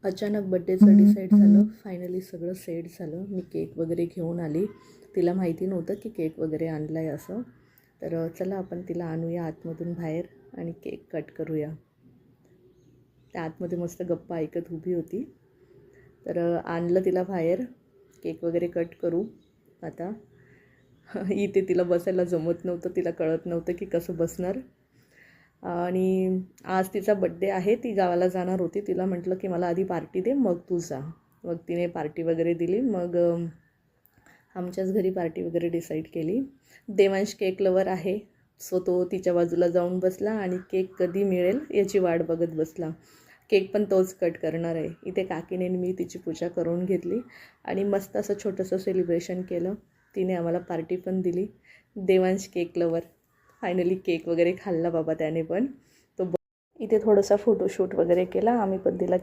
अचानक बड्डेचं डिसाईड झालं. फायनली सगळं सेट झालं. मी केक वगैरे घेऊन आली. तिला माहिती नव्हतं की केक वगैरे आणला आहे असं. तर चला आपण तिला आणूया आतमधून बाहेर आणि केक कट करूया. त्या आतमध्ये मस्त गप्पा ऐकत उभी होती. तर आणलं तिला बाहेर. केक वगैरे कट करू आता. इथे तिला बसायला जमत नव्हतं. तिला कळत नव्हतं की कसं बसणार. आणि आज तिचा बड्डे आहे. ती गावाला जाणार होती. तिला म्हटलं की मला आधी पार्टी दे मग तू जा. मग तिने पार्टी वगैरे दिली. मग आमच्याच घरी पार्टी वगैरे डिसाईड केली. देवांश केक लवर आहे. सो तो तिच्या बाजूला जाऊन बसला आणि केक कधी मिळेल याची वाट बघत बसला. केक पण तोच कट करणार आहे. इथे काकीने मी तिची पूजा करून घेतली आणि मस्त असं छोटंसं सेलिब्रेशन केलं. तिने आम्हाला पार्टी पण दिली. Devansh cake lover finally cake वगैरे खाल्ला बाबा त्याने पण. तो इथे थोडासा फोटोशूट वगैरे केला. आम्ही पण तिला